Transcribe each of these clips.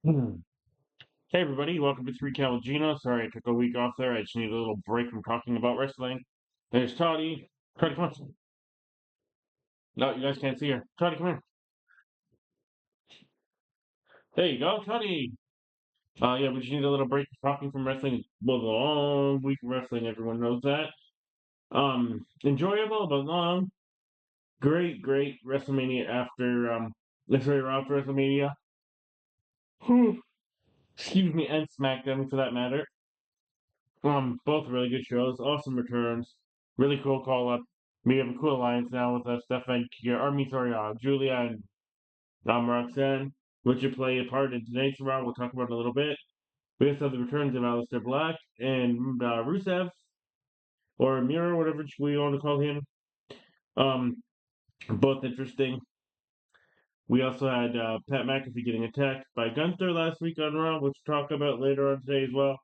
Hmm. Hey everybody, welcome to Three Cal with Gino. Sorry I took a week off there. I just need a little break from talking about wrestling. There's Toddy. Toddy, come on. No, you guys can't see her. Toddy, come here. There you go, Toddy. Yeah, we just need a little break from talking from wrestling. It was a long week of wrestling, everyone knows that. Enjoyable but long. Great WrestleMania after sorry, Raw after WrestleMania. Excuse me, and SmackDown for that matter. Both really good shows, awesome returns, really cool call up. We have a cool alliance now with Stefan, Julia and Roxanne, which will play a part in tonight's round. We'll talk about in a little bit. We also have the returns of Aleister Black and Rusev, or Miro, whatever we want to call him. Um, both interesting. We also had Pat McAfee getting attacked by Gunther last week on Raw, which we'll talk about later on today as well.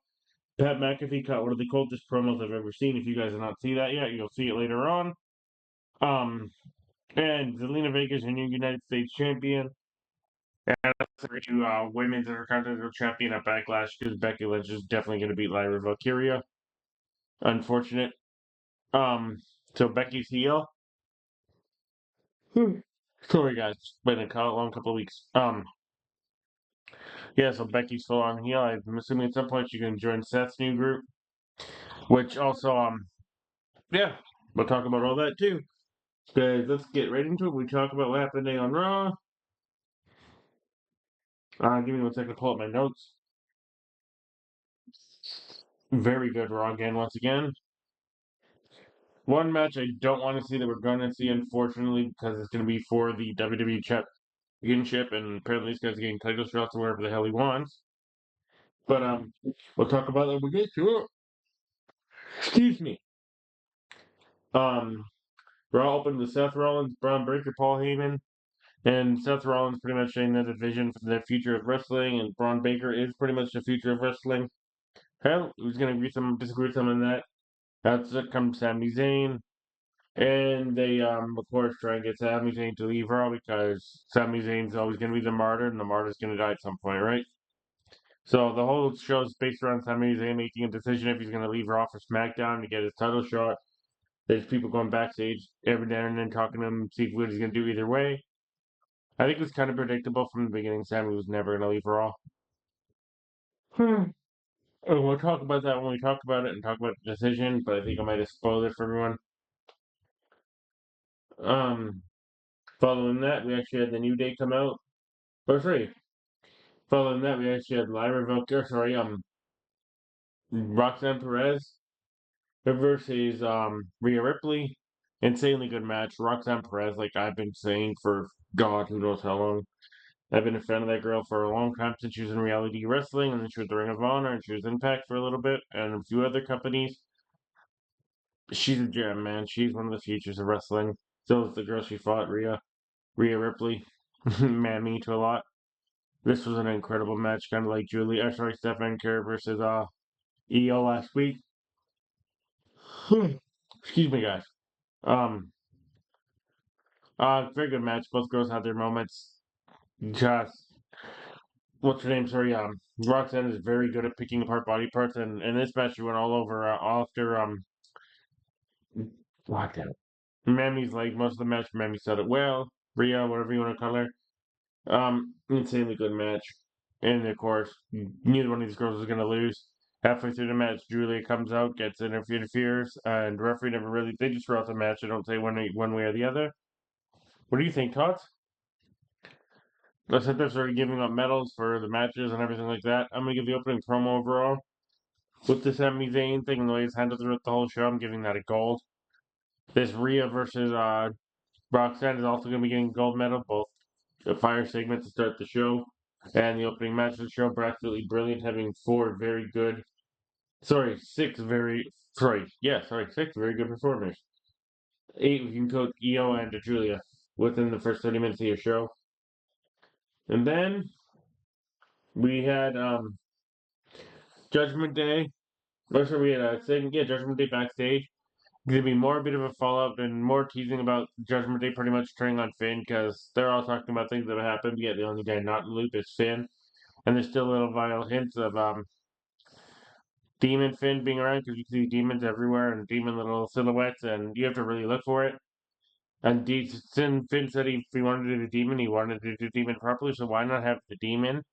Pat McAfee cut one of the coldest promos I've ever seen. If you guys have not seen that yet, you'll see it later on. Um, and Zelina Vega is your new United States champion. And to women's Intercontinental champion at Backlash because Becky Lynch is definitely going to beat Lyra Valkyria. Unfortunate. Um, so Becky's heel. Sorry guys, it's been a long couple of weeks. Yeah, so Becky's full on heel. I'm assuming at some point she can join Seth's new group, which also yeah, we'll talk about all that too. Guys, let's get right into it. We talk about what happened today on Raw. Give me one second to pull up my notes. Very good Raw again, once again. One match I don't want to see that we're going to see, unfortunately, because it's going to be for the WWE Championship, and apparently this guy's getting title shots or wherever the hell he wants. But we'll talk about that when we get to it. Excuse me. Um, Raw opened with Seth Rollins, Braun Breaker, Paul Heyman, and Seth Rollins pretty much saying that the vision for the future of wrestling, and Braun Baker is pretty much the future of wrestling. Hell, who's going to disagree with some on that? That's it comes Sami Zayn. And they, of course, try and get Sami Zayn to leave Raw because Sami Zayn's always going to be the martyr, and the martyr's going to die at some point, right? So the whole show is based around Sami Zayn making a decision if he's going to leave Raw for SmackDown to get his title shot. There's people going backstage every now and then talking to him, see what he's going to do either way. I think it was kind of predictable from the beginning. Sami was never going to leave Raw. And we'll talk about that when we talk about it and talk about the decision, but I think I might have spoiled it for everyone. Um, Following that, we actually had the New Day come out. Or sorry, following that, we actually had Lyra Valkyria, Roxanne Perez versus Rhea Ripley. Insanely good match. Roxanne Perez, like I've been saying for God who knows how long. I've been a fan of that girl for a long time since she was in reality wrestling, and then she was the Ring of Honor, and she was Impact for a little bit, and a few other companies. She's a gem, man. She's one of the futures of wrestling. So is the girl she fought, Rhea Ripley. Man, me too a lot. This was an incredible match, kind of like Stefan Kerr versus EO last week. Excuse me, guys. Um, very good match. Both girls had their moments. Just what's her name? Sorry, Roxanne is very good at picking apart body parts, and in this match she went all over after lockdown. Mammy's like most of the match. Mammy said it well. Rhea, whatever you want to call her. Insanely good match. And of course, neither one of these girls is gonna lose. Halfway through the match, Julia comes out, gets interferes, and the referee never really. They just throw out the match. They don't say one way or the other. What do you think, Tots? Let's hit this already giving up medals for the matches and everything like that. I'm gonna give the opening promo overall with the Sami Zayn thing and the way he's handled throughout the whole show. I'm giving that a gold. This Rhea versus Roxanne is also gonna be getting gold medal. Both the fire segment to start the show and the opening match of the show were absolutely brilliant, having six very good performers. Eight if you can coach Io and Julia within the first 30 minutes of your show. And then we had Judgment Day. We had Judgment Day backstage. Gonna be more a bit of a follow-up and more teasing about Judgment Day pretty much turning on Finn because they're all talking about things that have happened, yet the only guy not in the loop is Finn. And there's still little vile hints of Demon Finn being around because you see demons everywhere and demon little silhouettes, and you have to really look for it. And Finn said if he wanted to do the demon, he wanted to do the demon properly, so why not have the demon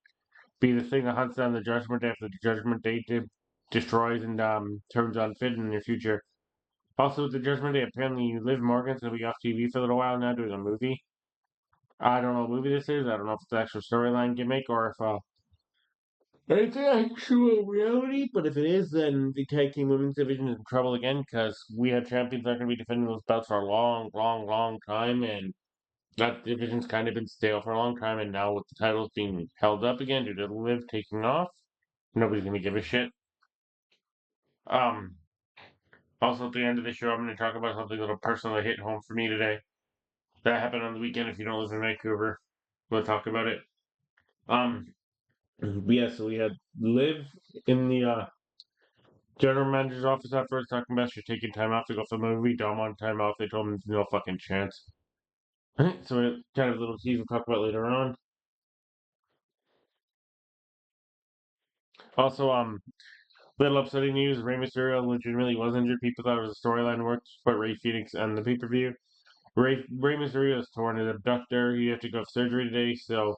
be the thing that hunts down the Judgment Day after the Judgment Day destroys and turns on Finn in the future? Also, the Judgment Day, apparently Liv Morgan's going to be off TV for a little while now doing a movie. I don't know what movie this is. I don't know if it's an actual storyline gimmick or if it's actual reality. But if it is, then the tag team women's division is in trouble again because we have champions that are going to be defending those belts for a long, long, long time, and that division's kind of been stale for a long time. And now with the titles being held up again due to Liv taking off, nobody's going to give a shit. Um. Also, at the end of the show, I'm going to talk about something that'll personally hit home for me today. That happened on the weekend. If you don't live in Vancouver, we'll talk about it. Um, yeah, so we had Liv in the general manager's office afterwards talking about she's taking time off to go film a movie. Dom on time off. They told him there's no fucking chance. So we kind of a little tease we'll talk about later on. Also, little upsetting news: Rey Mysterio legitimately was injured. People thought it was a storyline worked, but Rey Phoenix and the pay per view. Rey Mysterio is torn his abductor. He have to go have surgery today, so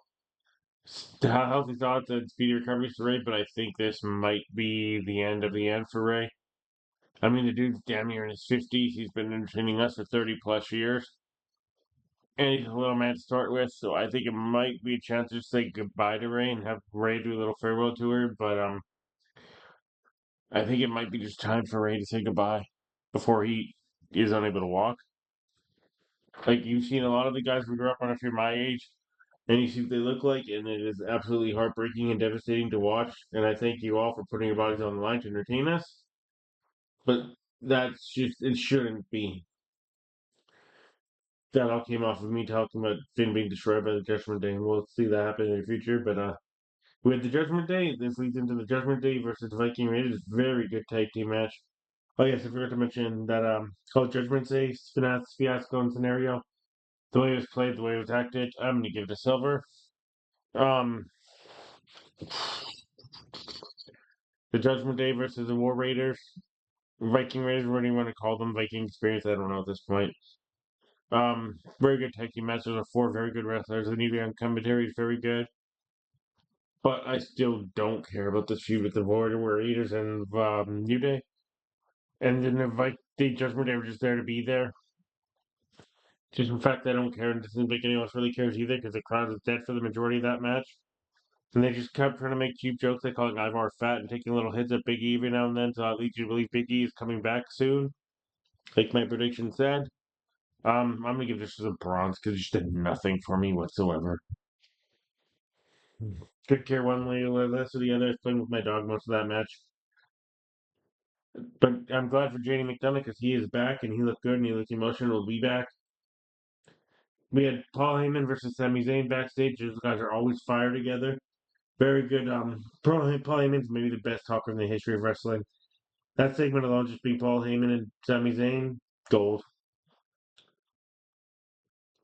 healthy thoughts and speedy recovery for Ray, but I think this might be the end of the end for Ray. I mean, the dude's damn near in his 50s. He's been entertaining us for 30 plus years. And he's a little man to start with, so I think it might be a chance to say goodbye to Ray and have Ray do a little farewell tour. But I think it might be just time for Ray to say goodbye before he is unable to walk. Like you've seen a lot of the guys we grew up on if you're my age, and you see what they look like, and it is absolutely heartbreaking and devastating to watch. And I thank you all for putting your bodies on the line to entertain us. But that's just it shouldn't be. That all came off of me talking about Finn being destroyed by the Judgment Day, and we'll see that happen in the future. But we had the Judgment Day. This leads into the Judgment Day versus the Viking Raiders. Very good tag team match. Oh yes, I forgot to mention that it's called Judgment Day fiasco and scenario. The way it was played, the way it was acted, I'm gonna give it a silver. Um, the Judgment Day versus the War Raiders, Viking Raiders, what do you want to call them? Viking Experience, I don't know at this point. Very good tag team match. Those are four very good wrestlers. The New Young commentary is very good, but I still don't care about this feud with the War Raiders and New Day. And then the Judgment Day were just there to be there. Just in fact, I don't care, and it doesn't think anyone else really cares either because the crowd was dead for the majority of that match. And they just kept trying to make cheap jokes like calling Ivar fat and taking little hits at Big E every now and then to lead you to believe Big E is coming back soon, like my prediction said. I'm gonna give this as a bronze because it just did nothing for me whatsoever. Could care one way or less or the other. I was playing with my dog most of that match, but I'm glad for JD McDonough because he is back and he looked good and he looked emotional to be back. We had Paul Heyman versus Sami Zayn backstage. Those guys are always fire together. Very good. Paul Heyman's maybe the best talker in the history of wrestling. That segment alone, just being Paul Heyman and Sami Zayn, gold.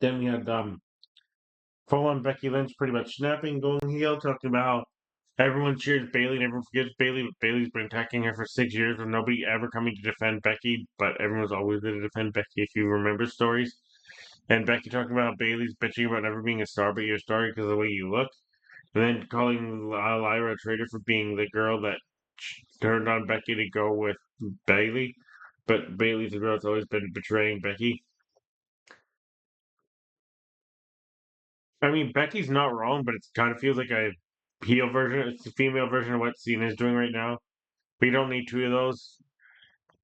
Then we had full on Becky Lynch pretty much snapping, going heel, talking about how everyone cheers Bailey and everyone forgets Bailey, but Bailey's been attacking her for 6 years with nobody ever coming to defend Becky, but everyone's always there to defend Becky if you remember stories. And Becky talking about Bailey's bitching about never being a star, but you're a star because of the way you look. And then calling Lyra a traitor for being the girl that turned on Becky to go with Bailey. But Bailey's the girl that's always been betraying Becky. I mean, Becky's not wrong, but it kind of feels like a heel version. It's the female version of what Cena is doing right now. We don't need two of those.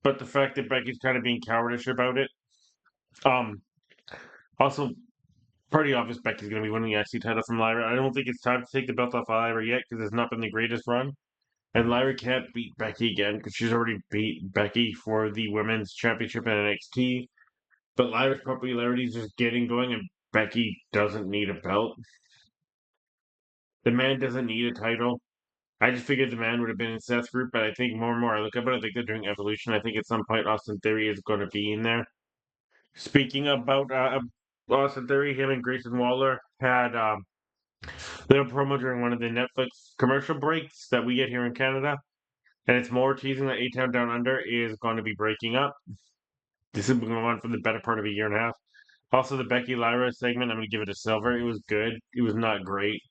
But the fact that Becky's kind of being cowardice about it. Um, Also, pretty obvious Becky's going to be winning the IC title from Lyra. I don't think it's time to take the belt off Lyra yet because it's not been the greatest run. And Lyra can't beat Becky again because she's already beat Becky for the women's championship in NXT. But Lyra's popularity is just getting going, and Becky doesn't need a belt. The man doesn't need a title. I just figured the man would have been in Seth's group, but I think more and more I look up at it, I think they're doing Evolution. I think at some point Austin Theory is going to be in there. Speaking about Austin Theory, him and Grayson Waller had Little promo during one of the Netflix commercial breaks that we get here in Canada. And it's more teasing that A-Town Down Under is going to be breaking up. This has been going on for the better part of a year and a half. Also, the Becky Lyra segment, I'm going to give it a silver. It was good. It was not great.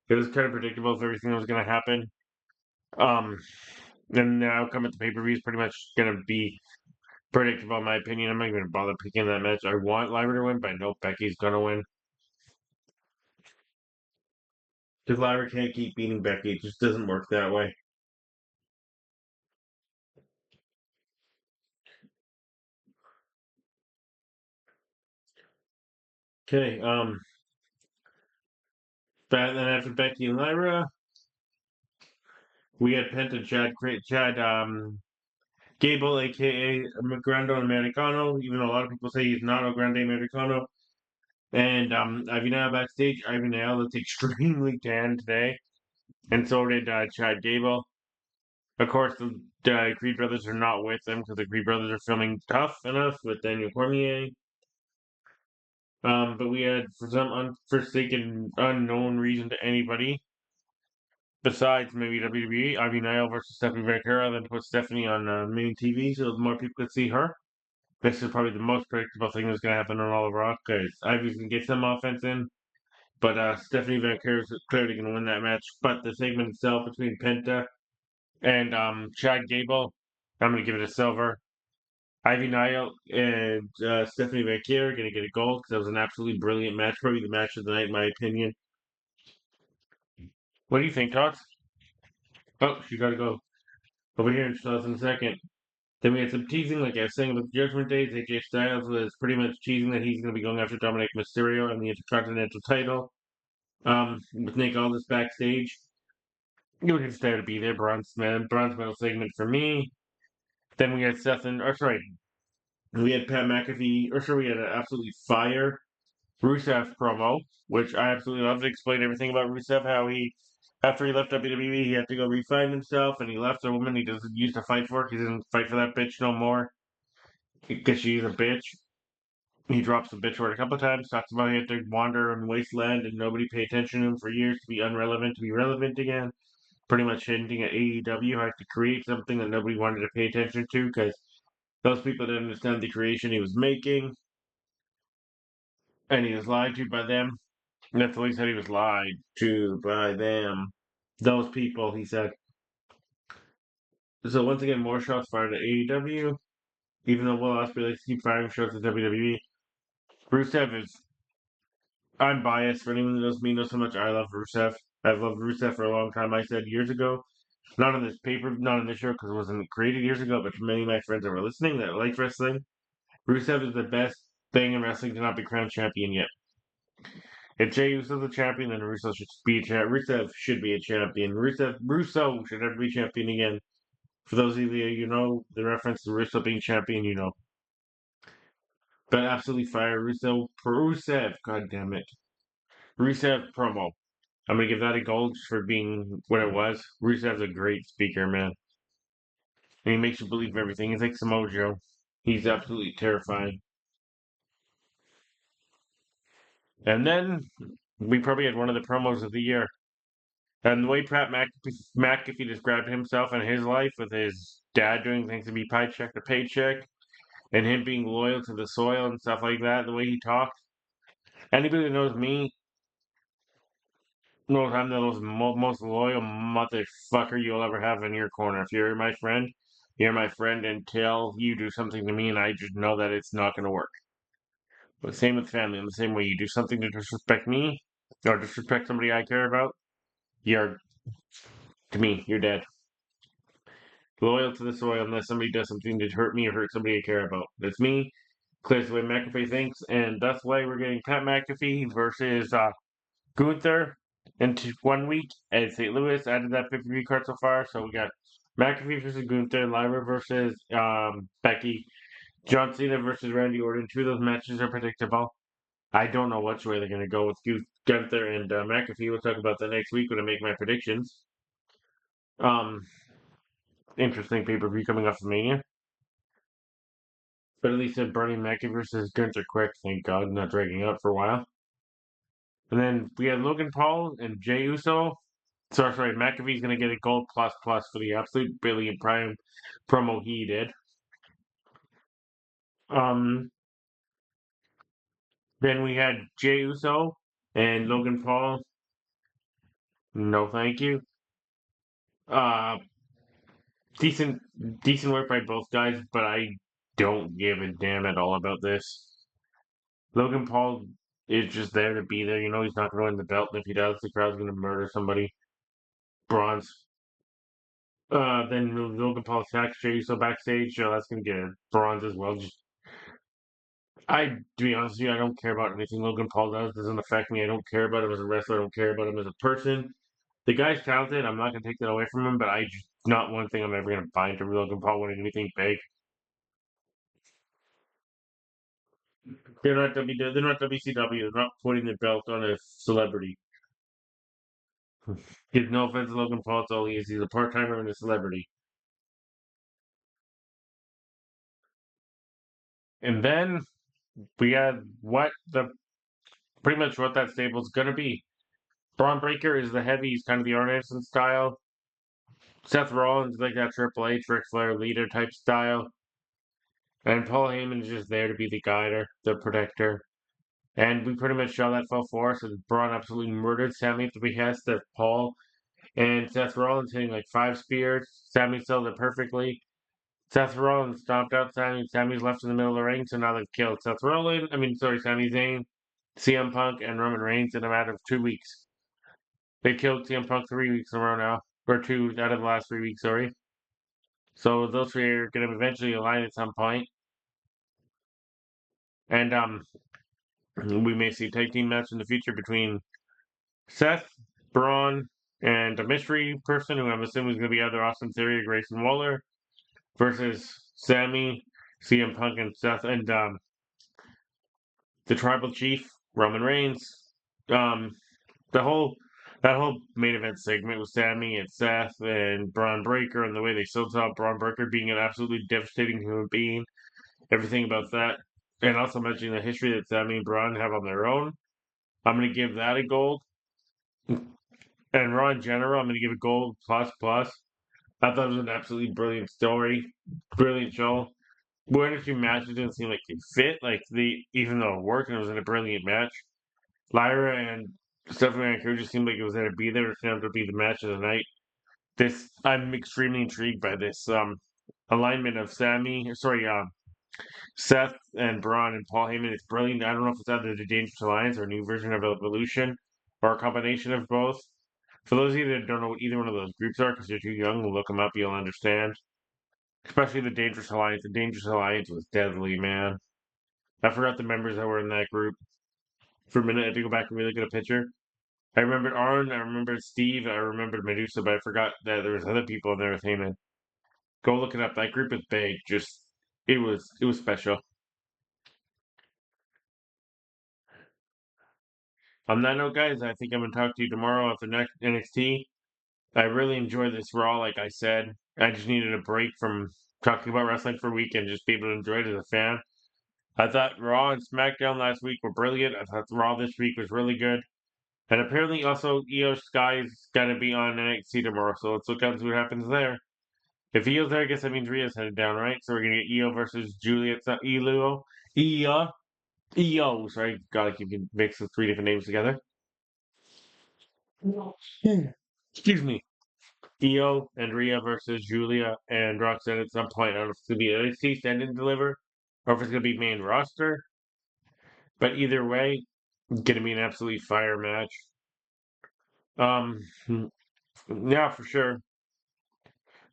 It was kind of predictable of everything that was going to happen. Um, and the outcome at the pay-per-view is pretty much going to be predictable, in my opinion. I'm not even going to bother picking that match. I want Lyra to win, but I know Becky's going to win. Because Lyra can't keep beating Becky. It just doesn't work that way. Okay, but then after Becky and Lyra, we had Penta Chad Gable, aka Grande Americano, even though a lot of people say he's not a Grande Americano. And Ivy Nile backstage. Ivy Nile looks extremely tan today, and so did Chad Gable. Of course, the Creed brothers are not with them because the Creed brothers are filming Tough Enough with Daniel Cormier. But we had, for some unforsaken, unknown reason to anybody, besides maybe WWE, Ivy Nile versus Stephanie Vaquera, then put Stephanie on main TV so more people could see her. This is probably the most predictable thing that's going to happen on All of Rock because Ivy's going to get some offense in, but Stephanie Vaquera is clearly going to win that match. But the segment itself between Penta and Chad Gable, I'm going to give it a silver. Ivy Nile and Stephanie Vaquera are going to get a gold because that was an absolutely brilliant match, probably the match of the night in my opinion. What do you think, Todd? Oh, she got to go over here in just a second. Then we had some teasing, like I was saying about the Judgment Days. AJ Styles was pretty much teasing that he's going to be going after Dominic Mysterio and the Intercontinental title. With Nick Aldis backstage. You would just there to be there, bronze medal segment for me. Then we had Seth and, or sorry, we had Pat McAfee, or sorry, we had an absolutely fire Rusev promo, which I absolutely loved. It explained everything about Rusev, how he, after he left WWE, he had to go refine himself, and he left a woman he doesn't used to fight for. He doesn't fight for that bitch no more because she's a bitch. He drops the bitch word a couple of times, talks about he had to wander in wasteland and nobody pay attention to him for years to be unrelevant to be relevant again. Pretty much hinting at AEW had to create something that nobody wanted to pay attention to because those people didn't understand the creation he was making, and he was lied to by them. And that's what he said, he was lied to by them. Those people, he said. So once again, more shots fired at AEW, even though Will Ospreay likes to keep firing shots at WWE. Rusev is. I'm biased. For anyone that knows me, knows how much I love Rusev. I've loved Rusev for a long time. I said years ago, not on this paper, not on this show because it wasn't created years ago, but to many of my friends that were listening that liked wrestling, Rusev is the best thing in wrestling to not be crowned champion yet. If Jey Uso's a champion, then Rusev should be a champion. Rusev should be a champion. Russo should never be champion again. For those of you you know the reference to Russo being champion, you know. But absolutely fire Rusev, god damn it. Rusev promo. I'm gonna give that a gold just for being what it was. Rusev's a great speaker, man. And he makes you believe everything. He's like Samoa Joe. He's absolutely terrifying. And then we probably had one of the promos of the year. And the way Pat McAfee described himself and his life, with his dad doing things to be paycheck to paycheck, and him being loyal to the soil and stuff like that, the way he talks. Anybody that knows me knows I'm the most loyal motherfucker you'll ever have in your corner. If you're my friend until you do something to me, and I just know that it's not going to work. But same with family. In the same way, you do something to disrespect me or disrespect somebody I care about, you're to me, you're dead. Loyal to the soil unless somebody does something to hurt me or hurt somebody I care about. That's me. Clears the way McAfee thinks, and that's why we're getting Pat McAfee versus Gunther into 1 week at St. Louis. Added that pay-per-view card so far, so we got McAfee versus Gunther, Lyra versus Becky, John Cena versus Randy Orton. Two of those matches are predictable. I don't know which way they're going to go with Gunther and McAfee. We'll talk about that next week when I make my predictions. Um, Interesting pay-per-view coming off of Mania. But at least Bernie Mackey versus Gunther quick, thank God, not dragging out for a while. And then we had Logan Paul and Jey Uso. Sorry, McAfee's gonna get a gold plus plus for the absolute brilliant prime promo he did. Um, then we had Jey Uso and Logan Paul. No, thank you. Uh, decent, decent work by both guys, but I don't give a damn at all about this. Logan Paul is just there to be there. You know he's not going to win the belt, and if he does, the crowd's going to murder somebody. Bronze. Then Logan Paul attacks Jey Uso backstage, so that's going to get bronze as well. To be honest with you, I don't care about anything Logan Paul does. It doesn't affect me. I don't care about him as a wrestler. I don't care about him as a person. The guy's talented. I'm not going to take that away from him, but I just not one thing I'm ever going to find to Logan Paul winning anything big. They're not WCW. They're not putting the belt on a celebrity. Give no offense to Logan Paul. That's all he is. He's a part timer and a celebrity. And then we had what the pretty much what that stable's gonna be. Braun Breaker is the heavy. He's kind of the Arn Anderson style. Seth Rollins is like that Triple H, Ric Flair leader type style. And Paul Heyman is just there to be the guider, the protector. And we pretty much saw that fell for us. And Braun absolutely murdered Sammy at the behest of Paul and Seth Rollins hitting like 5 spears. Sammy sold it perfectly. Seth Rollins stomped out Sammy. Sammy's left in the middle of the ring, so now they've killed Sami Zayn, CM Punk, and Roman Reigns in a matter of 2 weeks. They killed CM Punk 3 weeks in a row now, or two out of the last 3 weeks, sorry. So those three are going to eventually align at some point, and we may see a tag team match in the future between Seth, Braun, and a mystery person who I'm assuming is going to be either Austin Theory or Grayson Waller versus Sammy, CM Punk, and Seth, and the tribal chief, Roman Reigns. Um, the whole that whole main event segment with Sammy and Seth and Braun Breaker and the way they sold out Braun Breaker being an absolutely devastating human being, everything about that, and also mentioning the history that Sammy and Braun have on their own. I'm gonna give that a gold. And Raw in general, I'm gonna give it gold plus plus. I thought it was an absolutely brilliant story, brilliant show. One or two matches didn't seem like they fit, even though it worked and it was in a brilliant match. Lyra and Stephanie Vancouver just seemed like it was going to be there. It seemed to be the match of the night. I'm extremely intrigued by this alignment of Seth and Braun and Paul Heyman. It's brilliant. I don't know if it's either the Dangerous Alliance or a new version of Evolution or a combination of both. For those of you that don't know what either one of those groups are, because you're too young, look them up. You'll understand. Especially the Dangerous Alliance. The Dangerous Alliance was deadly, man. I forgot the members that were in that group. For a minute, I had to go back and really look at a picture. I remembered Arn, I remembered Steve, I remembered Medusa, but I forgot that there was other people in there with Heyman. Go look it up. That group is big. Just it was special. On that note, guys, I think I'm gonna talk to you tomorrow after next NXT. I really enjoyed this Raw, like I said. I just needed a break from talking about wrestling for a week and just be able to enjoy it as a fan. I thought Raw and SmackDown last week were brilliant. I thought Raw this week was really good. And apparently also Io Sky's gonna be on NXT tomorrow, so let's look out and see what happens there. If Io's there, I guess that means Rhea's headed down, right? So we're gonna get Io versus Juliet Io. Io. Io, sorry, gotta keep mix the three different names together. Excuse me. Io and Rhea versus Julia and Roxanne at some point. I don't know if it's gonna be NXT stand and deliver or if it's gonna be main roster. But either way, it's gonna be an absolutely fire match. Um yeah, for sure.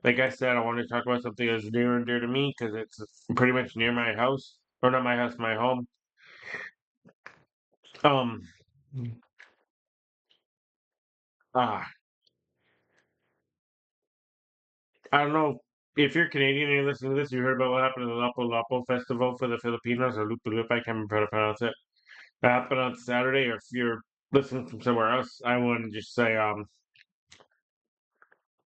Like I said, I want to talk about something that's near and dear to me because it's pretty much near my house, or not my house, my home. Um, ah, I don't know if you're Canadian and you're listening to this. You heard about what happened at the Lapu Lapu Festival for the Filipinos, or Lupa Lupa. I can't remember how to pronounce it. That happened on Saturday. Or if you're listening from somewhere else, I want to just say,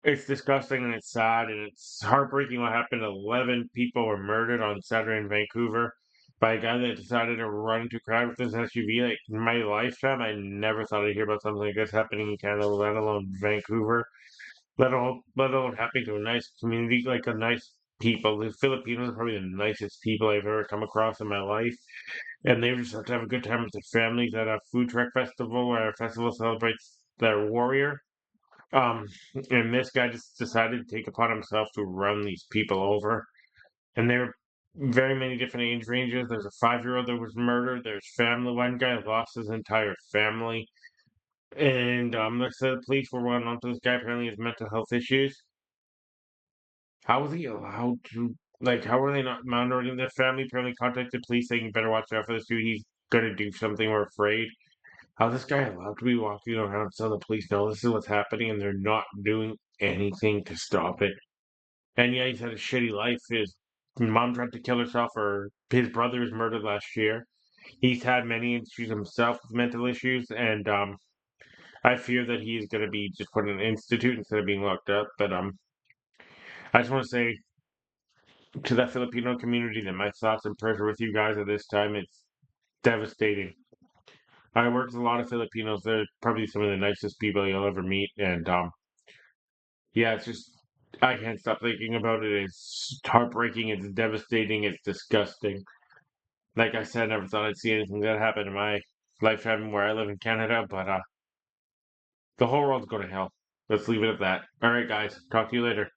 it's disgusting and it's sad and it's heartbreaking what happened. 11 people were murdered on Saturday in Vancouver. by a guy that decided to run into a crowd with his SUV. Like in my lifetime, I never thought I'd hear about something like this happening in Canada, let alone Vancouver, let alone happening to a nice community, like a nice people. The Filipinos are probably the nicest people I've ever come across in my life, and they just have to have a good time with their families at a food truck festival where a festival celebrates their warrior. Um, and this guy just decided to take upon himself to run these people over. And there were very many different age ranges. There's a 5-year-old that was murdered. There's family. One guy lost his entire family. And let's say the police were running onto this guy. Apparently, he has mental health issues. How was he allowed to? Like, how were they not monitoring their family? Apparently, contacted police saying you better watch out for this dude. He's gonna do something. We're afraid. How this guy allowed to be walking around so the police know this is what's happening and they're not doing anything to stop it. And yeah, he's had a shitty life. His mom tried to kill herself, or his brother was murdered last year. He's had many issues himself with mental issues, and I fear that he is going to be just put in an institute instead of being locked up. But I just want to say to that Filipino community that my thoughts and prayers are with you guys at this time. It's devastating. I work with a lot of Filipinos. They're probably some of the nicest people you'll ever meet, and yeah, it's just I can't stop thinking about it. It's heartbreaking. It's devastating. It's disgusting. Like I said, I never thought I'd see anything that happen in my lifetime where I live in Canada, but the whole world's going to hell. Let's leave it at that. All right, guys. Talk to you later.